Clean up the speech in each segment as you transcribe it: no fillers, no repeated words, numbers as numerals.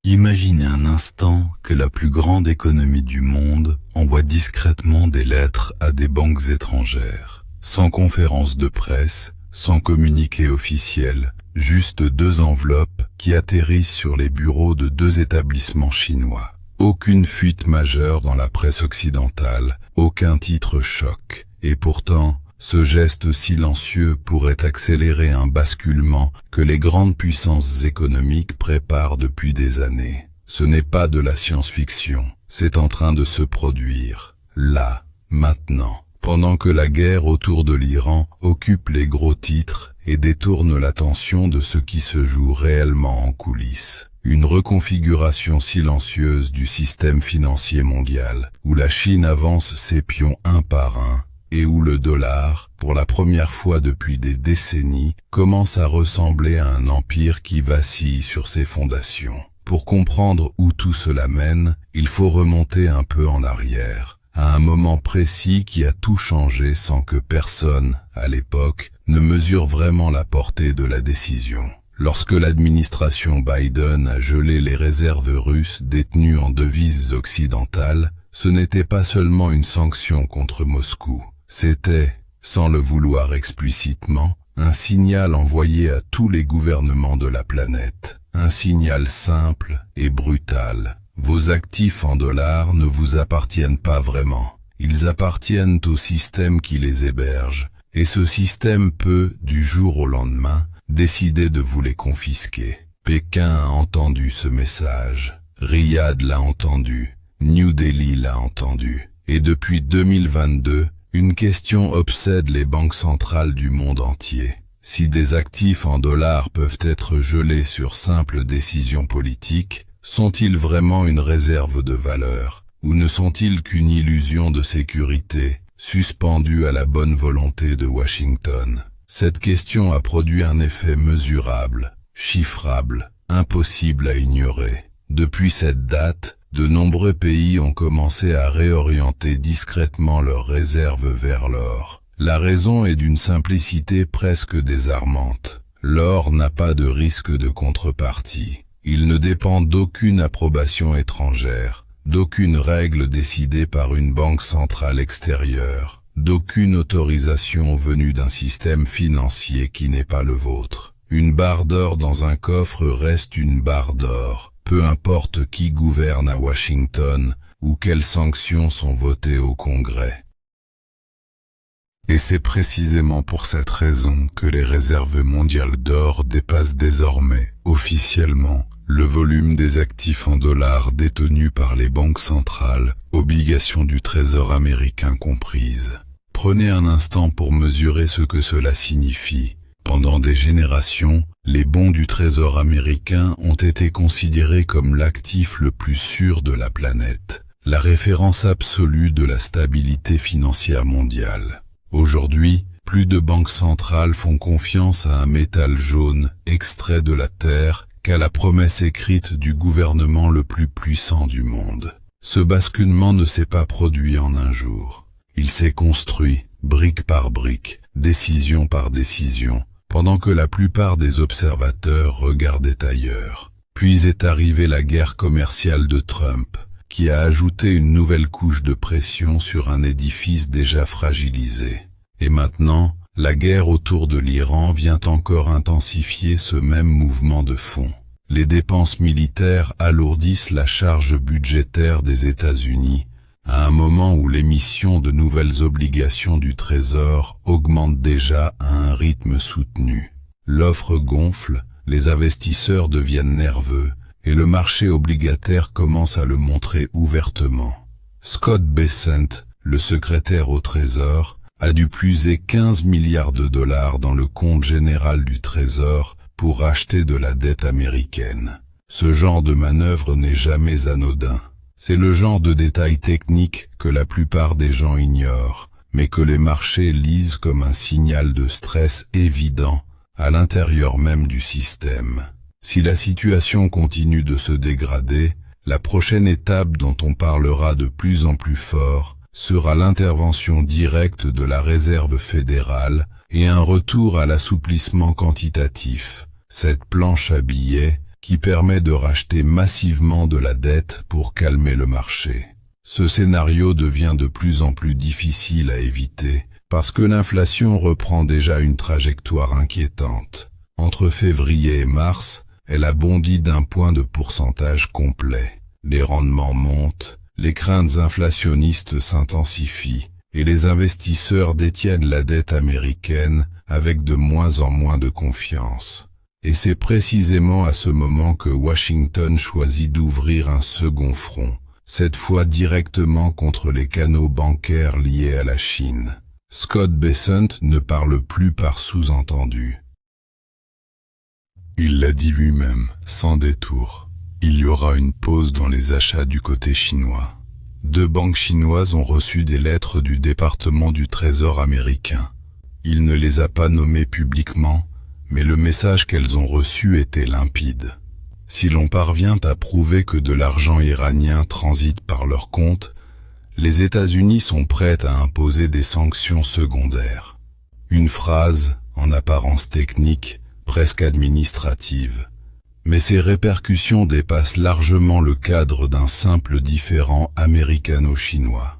Imaginez un instant que la plus grande économie du monde envoie discrètement des lettres à des banques étrangères, sans conférence de presse, sans communiqué officiel, juste 2 enveloppes qui atterrissent sur les bureaux de 2 établissements chinois. Aucune fuite majeure dans la presse occidentale, aucun titre choc. Et pourtant, ce geste silencieux pourrait accélérer un basculement que les grandes puissances économiques préparent depuis des années. Ce n'est pas de la science-fiction, c'est en train de se produire, là, maintenant. Pendant que la guerre autour de l'Iran occupe les gros titres et détourne l'attention de ce qui se joue réellement en coulisses. Une reconfiguration silencieuse du système financier mondial, où la Chine avance ses pions un par un, et où le dollar, pour la première fois depuis des décennies, commence à ressembler à un empire qui vacille sur ses fondations. Pour comprendre où tout cela mène, il faut remonter un peu en arrière, à un moment précis qui a tout changé sans que personne, à l'époque, ne mesure vraiment la portée de la décision. Lorsque l'administration Biden a gelé les réserves russes détenues en devises occidentales, ce n'était pas seulement une sanction contre Moscou. C'était, sans le vouloir explicitement, un signal envoyé à tous les gouvernements de la planète. Un signal simple et brutal. Vos actifs en dollars ne vous appartiennent pas vraiment. Ils appartiennent au système qui les héberge. Et ce système peut, du jour au lendemain, décider de vous les confisquer. Pékin a entendu ce message. Riyad l'a entendu. New Delhi l'a entendu. Et depuis 2022, une question obsède les banques centrales du monde entier. Si des actifs en dollars peuvent être gelés sur simple décision politique, sont-ils vraiment une réserve de valeur, ou ne sont-ils qu'une illusion de sécurité, suspendue à la bonne volonté de Washington? Cette question a produit un effet mesurable, chiffrable, impossible à ignorer. Depuis cette date, de nombreux pays ont commencé à réorienter discrètement leurs réserves vers l'or. La raison est d'une simplicité presque désarmante. L'or n'a pas de risque de contrepartie. Il ne dépend d'aucune approbation étrangère, d'aucune règle décidée par une banque centrale extérieure, d'aucune autorisation venue d'un système financier qui n'est pas le vôtre. Une barre d'or dans un coffre reste une barre d'or. Peu importe qui gouverne à Washington ou quelles sanctions sont votées au Congrès. Et c'est précisément pour cette raison que les réserves mondiales d'or dépassent désormais, officiellement, le volume des actifs en dollars détenus par les banques centrales, obligations du Trésor américain comprises. Prenez un instant pour mesurer ce que cela signifie. Pendant des générations, les bons du Trésor américain ont été considérés comme l'actif le plus sûr de la planète, la référence absolue de la stabilité financière mondiale. Aujourd'hui, plus de banques centrales font confiance à un métal jaune extrait de la terre qu'à la promesse écrite du gouvernement le plus puissant du monde. Ce basculement ne s'est pas produit en un jour. Il s'est construit, brique par brique, décision par décision, pendant que la plupart des observateurs regardaient ailleurs. Puis est arrivée la guerre commerciale de Trump, qui a ajouté une nouvelle couche de pression sur un édifice déjà fragilisé. Et maintenant, la guerre autour de l'Iran vient encore intensifier ce même mouvement de fond. Les dépenses militaires alourdissent la charge budgétaire des États-Unis, à un moment où l'émission de nouvelles obligations du Trésor augmente déjà à un rythme soutenu. L'offre gonfle, les investisseurs deviennent nerveux, et le marché obligataire commence à le montrer ouvertement. Scott Bessent, le secrétaire au Trésor, a dû puiser 15 milliards de dollars dans le compte général du Trésor pour acheter de la dette américaine. Ce genre de manœuvre n'est jamais anodin. C'est le genre de détail technique que la plupart des gens ignorent, mais que les marchés lisent comme un signal de stress évident à l'intérieur même du système. Si la situation continue de se dégrader, la prochaine étape dont on parlera de plus en plus fort sera l'intervention directe de la Réserve fédérale et un retour à l'assouplissement quantitatif. Cette planche à billets qui permet de racheter massivement de la dette pour calmer le marché. Ce scénario devient de plus en plus difficile à éviter parce que l'inflation reprend déjà une trajectoire inquiétante. Entre février et mars, elle a bondi d'1 point de pourcentage complet. Les rendements montent, les craintes inflationnistes s'intensifient et les investisseurs détiennent la dette américaine avec de moins en moins de confiance. Et c'est précisément à ce moment que Washington choisit d'ouvrir un second front, cette fois directement contre les canaux bancaires liés à la Chine. Scott Bessent ne parle plus par sous-entendu. Il l'a dit lui-même, sans détour. Il y aura une pause dans les achats du côté chinois. 2 banques chinoises ont reçu des lettres du département du Trésor américain. Il ne les a pas nommées publiquement, mais le message qu'elles ont reçu était limpide. Si l'on parvient à prouver que de l'argent iranien transite par leur compte, les États-Unis sont prêts à imposer des sanctions secondaires. Une phrase, en apparence technique, presque administrative. Mais ces répercussions dépassent largement le cadre d'un simple différend américano-chinois.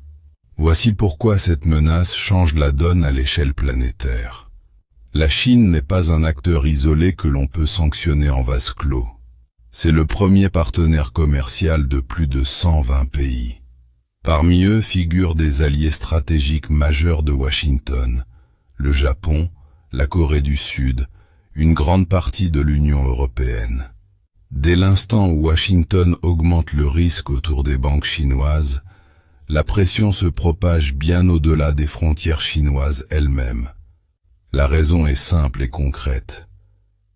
Voici pourquoi cette menace change la donne à l'échelle planétaire. La Chine n'est pas un acteur isolé que l'on peut sanctionner en vase clos. C'est le premier partenaire commercial de plus de 120 pays. Parmi eux figurent des alliés stratégiques majeurs de Washington, le Japon, la Corée du Sud, une grande partie de l'Union européenne. Dès l'instant où Washington augmente le risque autour des banques chinoises, la pression se propage bien au-delà des frontières chinoises elles-mêmes. La raison est simple et concrète.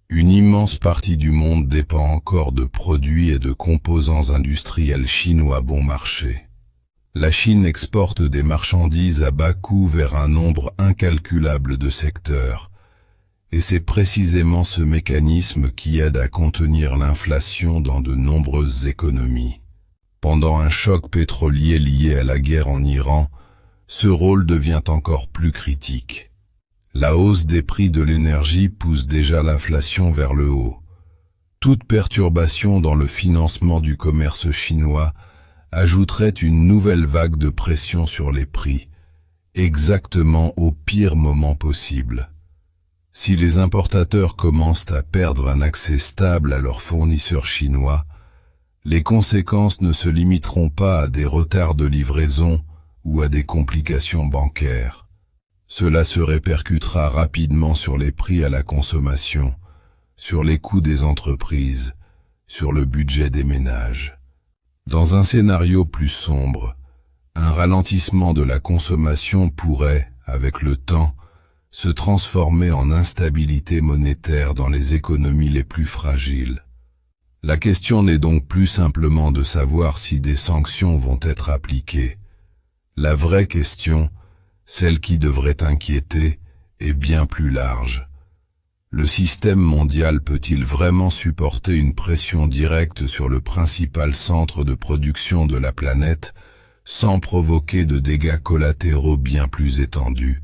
Une immense partie du monde dépend encore de produits et de composants industriels chinois bon marché. La Chine exporte des marchandises à bas coût vers un nombre incalculable de secteurs, et c'est précisément ce mécanisme qui aide à contenir l'inflation dans de nombreuses économies. Pendant un choc pétrolier lié à la guerre en Iran, ce rôle devient encore plus critique. La hausse des prix de l'énergie pousse déjà l'inflation vers le haut. Toute perturbation dans le financement du commerce chinois ajouterait une nouvelle vague de pression sur les prix, exactement au pire moment possible. Si les importateurs commencent à perdre un accès stable à leurs fournisseurs chinois, les conséquences ne se limiteront pas à des retards de livraison ou à des complications bancaires. Cela se répercutera rapidement sur les prix à la consommation, sur les coûts des entreprises, sur le budget des ménages. Dans un scénario plus sombre, un ralentissement de la consommation pourrait, avec le temps, se transformer en instabilité monétaire dans les économies les plus fragiles. La question n'est donc plus simplement de savoir si des sanctions vont être appliquées. La vraie question, celle qui devrait inquiéter, est bien plus large. Le système mondial peut-il vraiment supporter une pression directe sur le principal centre de production de la planète sans provoquer de dégâts collatéraux bien plus étendus?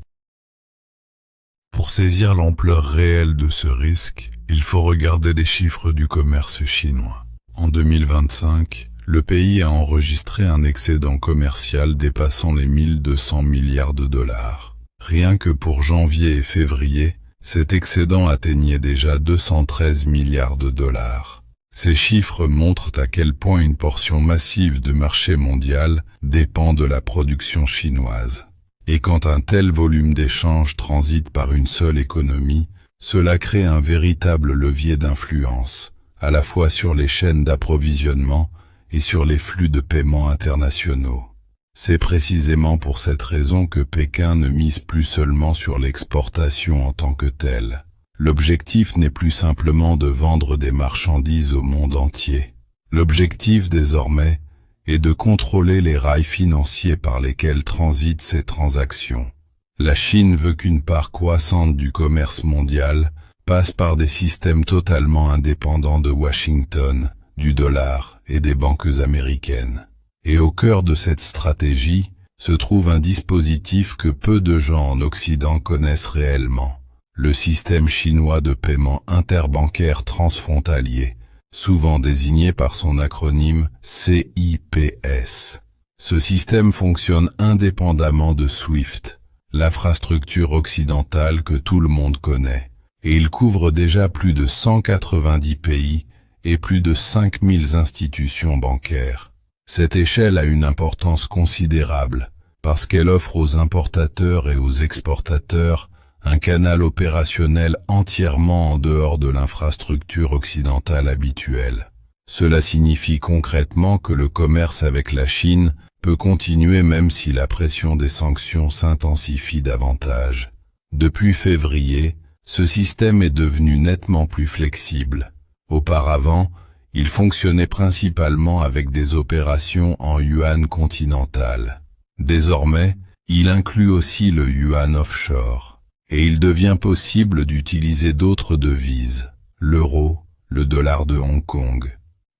Pour saisir l'ampleur réelle de ce risque, il faut regarder les chiffres du commerce chinois. En 2025, le pays a enregistré un excédent commercial dépassant les 1200 milliards de dollars. Rien que pour janvier et février, cet excédent atteignait déjà 213 milliards de dollars. Ces chiffres montrent à quel point une portion massive du marché mondial dépend de la production chinoise. Et quand un tel volume d'échanges transite par une seule économie, cela crée un véritable levier d'influence, à la fois sur les chaînes d'approvisionnement et sur les flux de paiement internationaux. C'est précisément pour cette raison que Pékin ne mise plus seulement sur l'exportation en tant que telle. L'objectif n'est plus simplement de vendre des marchandises au monde entier. L'objectif désormais est de contrôler les rails financiers par lesquels transitent ces transactions. La Chine veut qu'une part croissante du commerce mondial passe par des systèmes totalement indépendants de Washington, du dollar et des banques américaines. Et au cœur de cette stratégie se trouve un dispositif que peu de gens en Occident connaissent réellement, le système chinois de paiement interbancaire transfrontalier, souvent désigné par son acronyme CIPS. Ce système fonctionne indépendamment de SWIFT, l'infrastructure occidentale que tout le monde connaît, et il couvre déjà plus de 190 pays et plus de 5000 institutions bancaires. Cette échelle a une importance considérable, parce qu'elle offre aux importateurs et aux exportateurs un canal opérationnel entièrement en dehors de l'infrastructure occidentale habituelle. Cela signifie concrètement que le commerce avec la Chine peut continuer même si la pression des sanctions s'intensifie davantage. Depuis février, ce système est devenu nettement plus flexible. Auparavant, il fonctionnait principalement avec des opérations en yuan continental. Désormais, il inclut aussi le yuan offshore, et il devient possible d'utiliser d'autres devises, l'euro, le dollar de Hong Kong.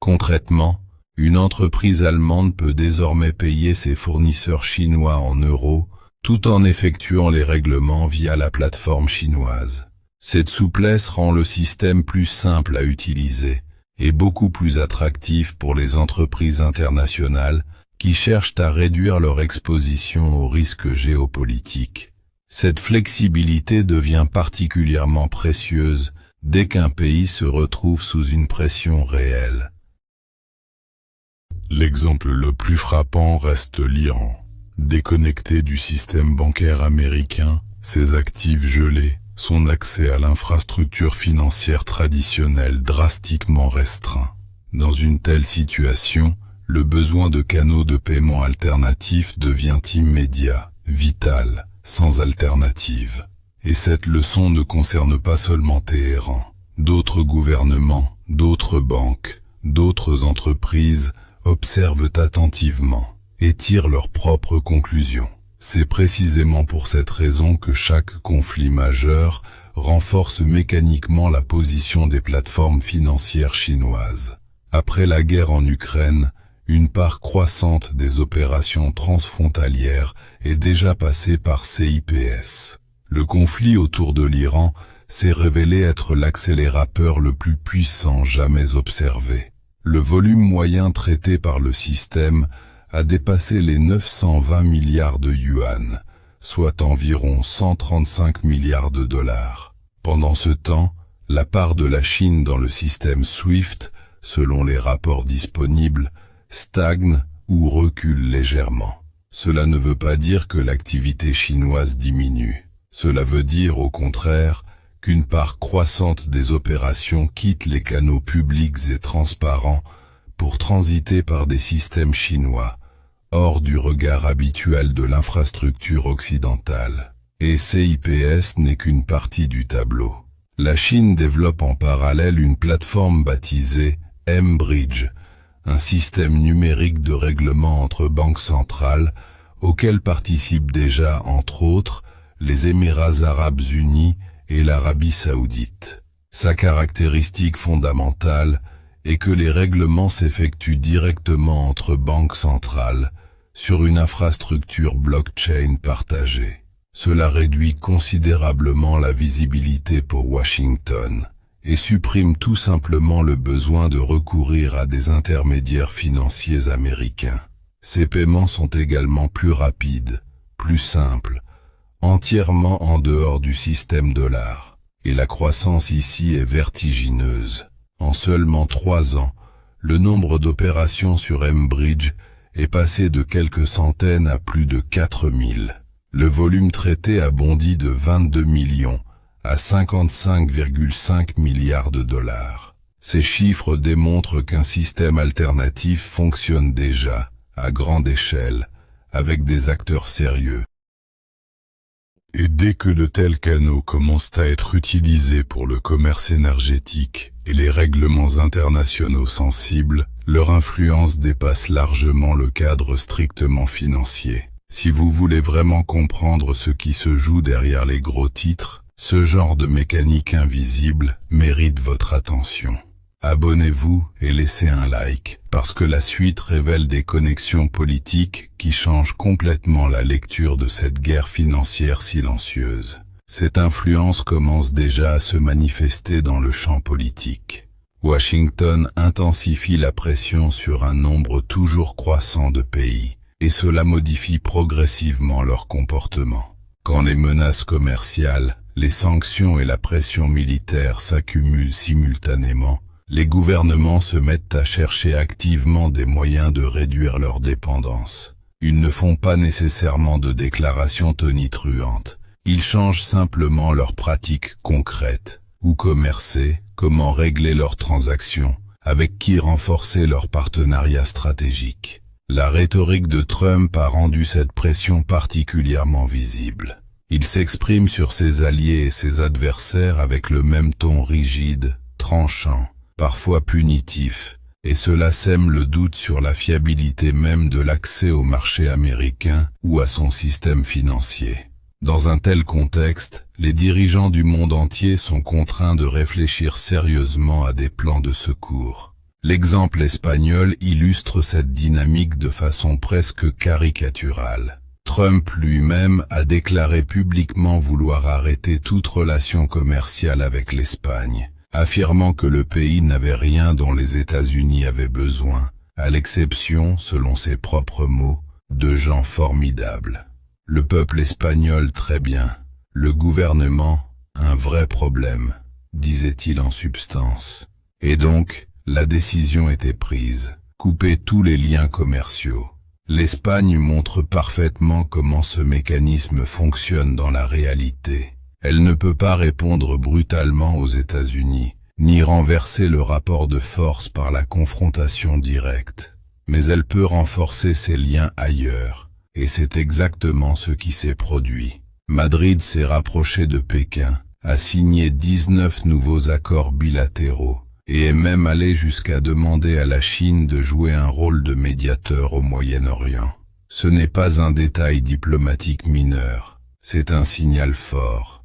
Concrètement, une entreprise allemande peut désormais payer ses fournisseurs chinois en euros, tout en effectuant les règlements via la plateforme chinoise. Cette souplesse rend le système plus simple à utiliser et beaucoup plus attractif pour les entreprises internationales qui cherchent à réduire leur exposition aux risques géopolitiques. Cette flexibilité devient particulièrement précieuse dès qu'un pays se retrouve sous une pression réelle. L'exemple le plus frappant reste l'Iran. Déconnecté du système bancaire américain, ses actifs gelés, son accès à l'infrastructure financière traditionnelle drastiquement restreint. Dans une telle situation, le besoin de canaux de paiement alternatifs devient immédiat, vital, sans alternative. Et cette leçon ne concerne pas seulement Téhéran. D'autres gouvernements, d'autres banques, d'autres entreprises observent attentivement et tirent leurs propres conclusions. C'est précisément pour cette raison que chaque conflit majeur renforce mécaniquement la position des plateformes financières chinoises. Après la guerre en Ukraine, une part croissante des opérations transfrontalières est déjà passée par CIPS. Le conflit autour de l'Iran s'est révélé être l'accélérateur le plus puissant jamais observé. Le volume moyen traité par le système a dépassé les 920 milliards de yuan, soit environ 135 milliards de dollars. Pendant ce temps, la part de la Chine dans le système SWIFT, selon les rapports disponibles, stagne ou recule légèrement. Cela ne veut pas dire que l'activité chinoise diminue. Cela veut dire au contraire qu'une part croissante des opérations quitte les canaux publics et transparents pour transiter par des systèmes chinois, hors du regard habituel de l'infrastructure occidentale. Et CIPS n'est qu'une partie du tableau. La Chine développe en parallèle une plateforme baptisée mBridge, un système numérique de règlement entre banques centrales auquel participent déjà, entre autres, les Émirats arabes unis et l'Arabie saoudite. Sa caractéristique fondamentale est que les règlements s'effectuent directement entre banques centrales sur une infrastructure blockchain partagée. Cela réduit considérablement la visibilité pour Washington et supprime tout simplement le besoin de recourir à des intermédiaires financiers américains. Ces paiements sont également plus rapides, plus simples, entièrement en dehors du système dollar. Et la croissance ici est vertigineuse. En seulement 3 ans, le nombre d'opérations sur mBridge est passé de quelques centaines à plus de 4000. Le volume traité a bondi de 22 millions à 55,5 milliards de dollars. Ces chiffres démontrent qu'un système alternatif fonctionne déjà, à grande échelle, avec des acteurs sérieux. Et dès que de tels canaux commencent à être utilisés pour le commerce énergétique et les règlements internationaux sensibles, leur influence dépasse largement le cadre strictement financier. Si vous voulez vraiment comprendre ce qui se joue derrière les gros titres, ce genre de mécanique invisible mérite votre attention. Abonnez-vous et laissez un like, parce que la suite révèle des connexions politiques qui changent complètement la lecture de cette guerre financière silencieuse. Cette influence commence déjà à se manifester dans le champ politique. Washington intensifie la pression sur un nombre toujours croissant de pays, et cela modifie progressivement leur comportement. Quand les menaces commerciales, les sanctions et la pression militaire s'accumulent simultanément, les gouvernements se mettent à chercher activement des moyens de réduire leur dépendance. Ils ne font pas nécessairement de déclarations tonitruantes. Ils changent simplement leurs pratiques concrètes. Où commercer, comment régler leurs transactions, avec qui renforcer leurs partenariats stratégiques. La rhétorique de Trump a rendu cette pression particulièrement visible. Il s'exprime sur ses alliés et ses adversaires avec le même ton rigide, tranchant, parfois punitif, et cela sème le doute sur la fiabilité même de l'accès au marché américain ou à son système financier. Dans un tel contexte, les dirigeants du monde entier sont contraints de réfléchir sérieusement à des plans de secours. L'exemple espagnol illustre cette dynamique de façon presque caricaturale. Trump lui-même a déclaré publiquement vouloir arrêter toute relation commerciale avec l'Espagne, affirmant que le pays n'avait rien dont les États-Unis avaient besoin, à l'exception, selon ses propres mots, de gens formidables. Le peuple espagnol très bien, le gouvernement, un vrai problème, disait-il en substance. Et donc, la décision était prise, couper tous les liens commerciaux. L'Espagne montre parfaitement comment ce mécanisme fonctionne dans la réalité. Elle ne peut pas répondre brutalement aux États-Unis, ni renverser le rapport de force par la confrontation directe. Mais elle peut renforcer ses liens ailleurs. Et c'est exactement ce qui s'est produit. Madrid s'est rapproché de Pékin, a signé 19 nouveaux accords bilatéraux, et est même allé jusqu'à demander à la Chine de jouer un rôle de médiateur au Moyen-Orient. Ce n'est pas un détail diplomatique mineur, c'est un signal fort.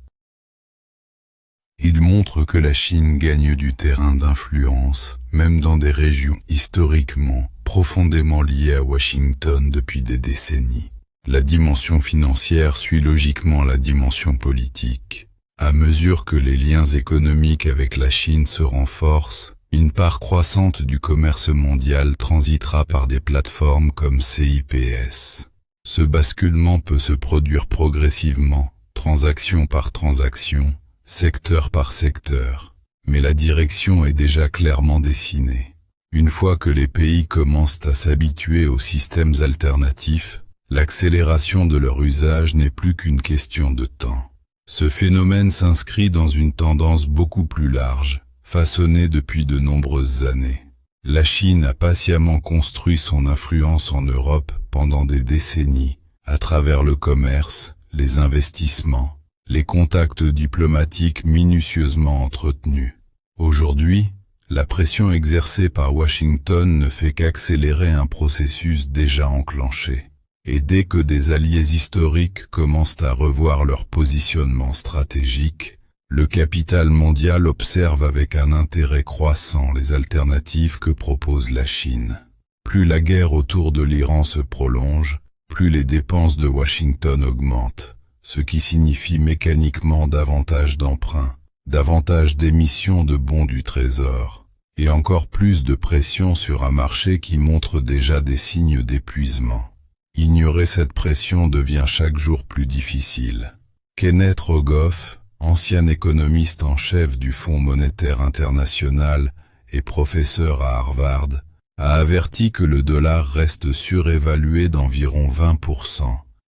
Il montre que la Chine gagne du terrain d'influence, même dans des régions historiquement profondément liées à Washington depuis des décennies. La dimension financière suit logiquement la dimension politique. À mesure que les liens économiques avec la Chine se renforcent, une part croissante du commerce mondial transitera par des plateformes comme CIPS. Ce basculement peut se produire progressivement, transaction par transaction, secteur par secteur, mais la direction est déjà clairement dessinée. Une fois que les pays commencent à s'habituer aux systèmes alternatifs, l'accélération de leur usage n'est plus qu'une question de temps. Ce phénomène s'inscrit dans une tendance beaucoup plus large, façonnée depuis de nombreuses années. La Chine a patiemment construit son influence en Europe pendant des décennies, à travers le commerce, les investissements, les contacts diplomatiques minutieusement entretenus. Aujourd'hui, la pression exercée par Washington ne fait qu'accélérer un processus déjà enclenché. Et dès que des alliés historiques commencent à revoir leur positionnement stratégique, le capital mondial observe avec un intérêt croissant les alternatives que propose la Chine. Plus la guerre autour de l'Iran se prolonge, plus les dépenses de Washington augmentent, ce qui signifie mécaniquement davantage d'emprunts, davantage d'émissions de bons du Trésor, et encore plus de pression sur un marché qui montre déjà des signes d'épuisement. Ignorer cette pression devient chaque jour plus difficile. Kenneth Rogoff, ancien économiste en chef du Fonds monétaire international et professeur à Harvard, a averti que le dollar reste surévalué d'environ 20%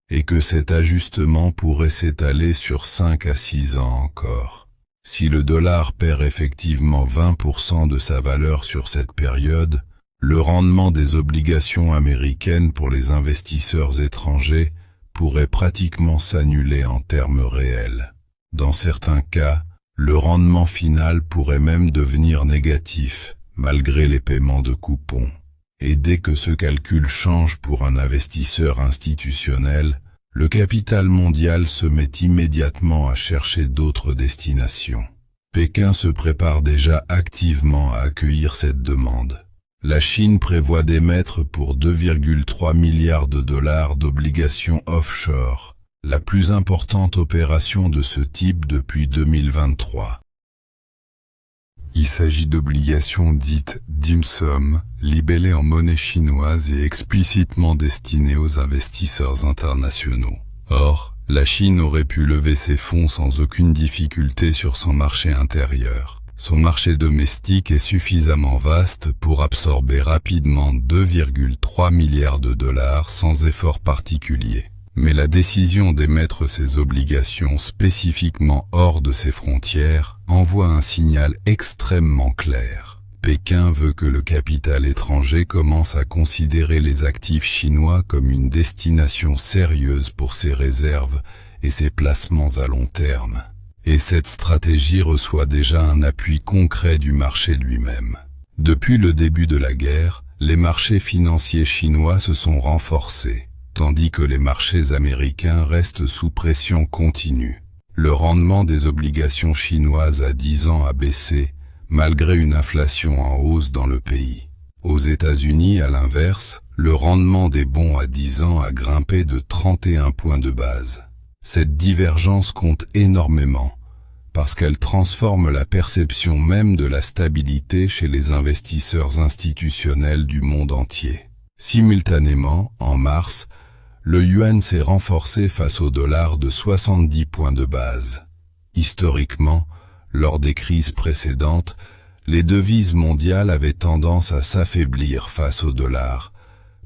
et que cet ajustement pourrait s'étaler sur 5 à 6 ans encore. Si le dollar perd effectivement 20% de sa valeur sur cette période, le rendement des obligations américaines pour les investisseurs étrangers pourrait pratiquement s'annuler en termes réels. Dans certains cas, le rendement final pourrait même devenir négatif, malgré les paiements de coupons. Et dès que ce calcul change pour un investisseur institutionnel, le capital mondial se met immédiatement à chercher d'autres destinations. Pékin se prépare déjà activement à accueillir cette demande. La Chine prévoit d'émettre pour 2,3 milliards de dollars d'obligations offshore, la plus importante opération de ce type depuis 2023. Il s'agit d'obligations dites dim sum, libellées en monnaie chinoise et explicitement destinées aux investisseurs internationaux. Or, la Chine aurait pu lever ses fonds sans aucune difficulté sur son marché intérieur. Son marché domestique est suffisamment vaste pour absorber rapidement 2,3 milliards de dollars sans effort particulier. Mais la décision d'émettre ces obligations spécifiquement hors de ses frontières envoie un signal extrêmement clair. Pékin veut que le capital étranger commence à considérer les actifs chinois comme une destination sérieuse pour ses réserves et ses placements à long terme. Et cette stratégie reçoit déjà un appui concret du marché lui-même. Depuis le début de la guerre, les marchés financiers chinois se sont renforcés, tandis que les marchés américains restent sous pression continue. Le rendement des obligations chinoises à 10 ans a baissé, malgré une inflation en hausse dans le pays. Aux États-Unis, à l'inverse, le rendement des bons à 10 ans a grimpé de 31 points de base. Cette divergence compte énormément, parce qu'elle transforme la perception même de la stabilité chez les investisseurs institutionnels du monde entier. Simultanément, en mars, le yuan s'est renforcé face au dollar de 70 points de base. Historiquement, lors des crises précédentes, les devises mondiales avaient tendance à s'affaiblir face au dollar,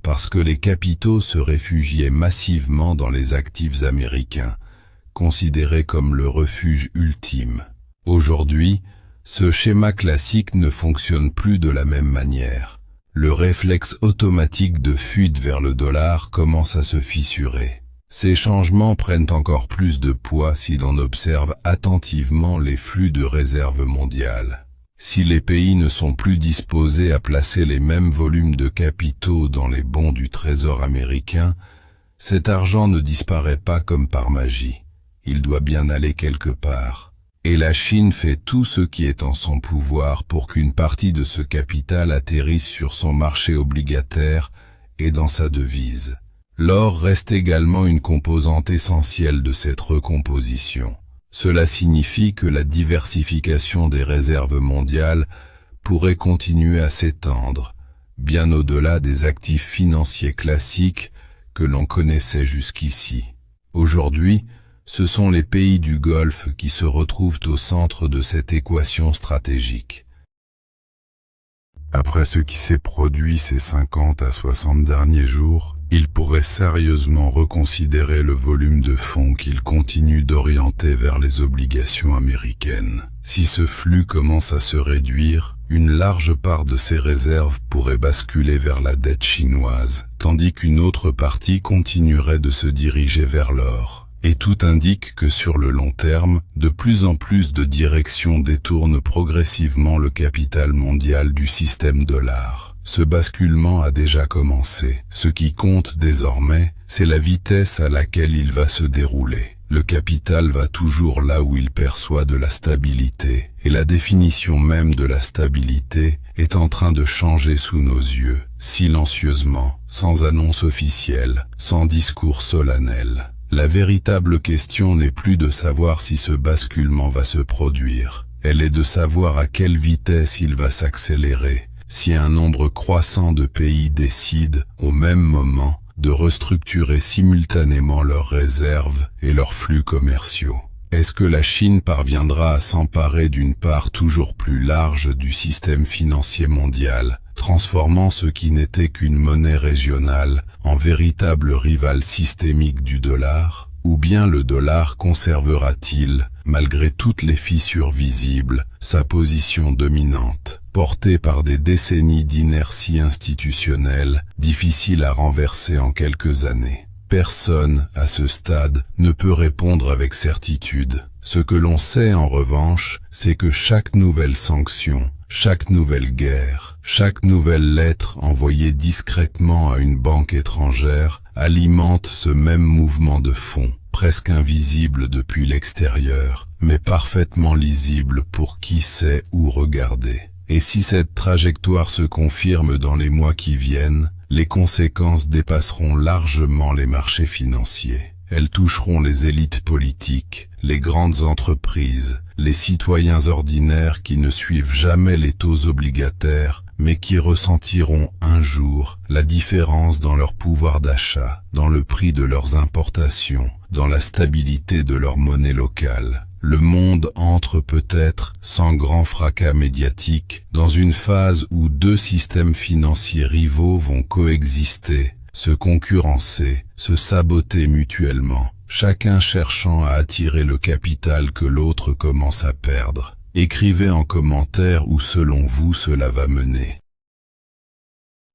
parce que les capitaux se réfugiaient massivement dans les actifs américains, considérés comme le refuge ultime. Aujourd'hui, ce schéma classique ne fonctionne plus de la même manière. Le réflexe automatique de fuite vers le dollar commence à se fissurer. Ces changements prennent encore plus de poids si l'on observe attentivement les flux de réserves mondiales. Si les pays ne sont plus disposés à placer les mêmes volumes de capitaux dans les bons du Trésor américain, cet argent ne disparaît pas comme par magie. Il doit bien aller quelque part. Et la Chine fait tout ce qui est en son pouvoir pour qu'une partie de ce capital atterrisse sur son marché obligataire et dans sa devise. L'or reste également une composante essentielle de cette recomposition. Cela signifie que la diversification des réserves mondiales pourrait continuer à s'étendre, bien au-delà des actifs financiers classiques que l'on connaissait jusqu'ici. Aujourd'hui, ce sont les pays du Golfe qui se retrouvent au centre de cette équation stratégique. Après ce qui s'est produit ces 50 à 60 derniers jours, il pourrait sérieusement reconsidérer le volume de fonds qu'il continue d'orienter vers les obligations américaines. Si ce flux commence à se réduire, une large part de ses réserves pourrait basculer vers la dette chinoise, tandis qu'une autre partie continuerait de se diriger vers l'or. Et tout indique que sur le long terme, de plus en plus de directions détournent progressivement le capital mondial du système dollar. Ce basculement a déjà commencé. Ce qui compte désormais, c'est la vitesse à laquelle il va se dérouler. Le capital va toujours là où il perçoit de la stabilité, et la définition même de la stabilité est en train de changer sous nos yeux, silencieusement, sans annonce officielle, sans discours solennel. La véritable question n'est plus de savoir si ce basculement va se produire, elle est de savoir à quelle vitesse il va s'accélérer, si un nombre croissant de pays décident, au même moment, de restructurer simultanément leurs réserves et leurs flux commerciaux. Est-ce que la Chine parviendra à s'emparer d'une part toujours plus large du système financier mondial, transformant ce qui n'était qu'une monnaie régionale en véritable rival systémique du dollar? Ou bien le dollar conservera-t-il, malgré toutes les fissures visibles, sa position dominante, portée par des décennies d'inertie institutionnelle, difficile à renverser en quelques années? Personne, à ce stade, ne peut répondre avec certitude. Ce que l'on sait en revanche, c'est que chaque nouvelle sanction, chaque nouvelle guerre, chaque nouvelle lettre envoyée discrètement à une banque étrangère alimente ce même mouvement de fond, presque invisible depuis l'extérieur, mais parfaitement lisible pour qui sait où regarder. Et si cette trajectoire se confirme dans les mois qui viennent, les conséquences dépasseront largement les marchés financiers. Elles toucheront les élites politiques, les grandes entreprises, les citoyens ordinaires qui ne suivent jamais les taux obligataires, mais qui ressentiront un jour la différence dans leur pouvoir d'achat, dans le prix de leurs importations, dans la stabilité de leur monnaie locale. Le monde entre peut-être, sans grand fracas médiatique, dans une phase où deux systèmes financiers rivaux vont coexister, se concurrencer, se saboter mutuellement, chacun cherchant à attirer le capital que l'autre commence à perdre. Écrivez en commentaire où selon vous cela va mener.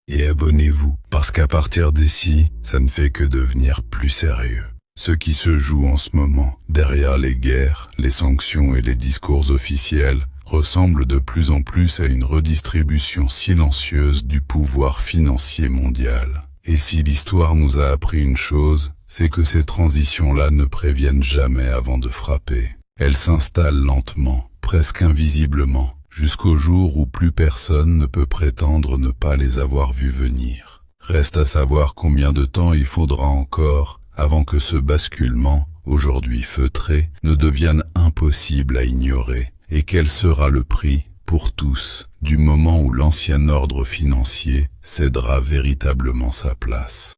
Et abonnez-vous, parce qu'à partir d'ici, ça ne fait que devenir plus sérieux. Ce qui se joue en ce moment, derrière les guerres, les sanctions et les discours officiels, ressemble de plus en plus à une redistribution silencieuse du pouvoir financier mondial. Et si l'histoire nous a appris une chose, c'est que ces transitions-là ne préviennent jamais avant de frapper. Elles s'installent lentement, presque invisiblement, jusqu'au jour où plus personne ne peut prétendre ne pas les avoir vues venir. Reste à savoir combien de temps il faudra encore avant que ce basculement, aujourd'hui feutré, ne devienne impossible à ignorer, et quel sera le prix, pour tous, du moment où l'ancien ordre financier cédera véritablement sa place.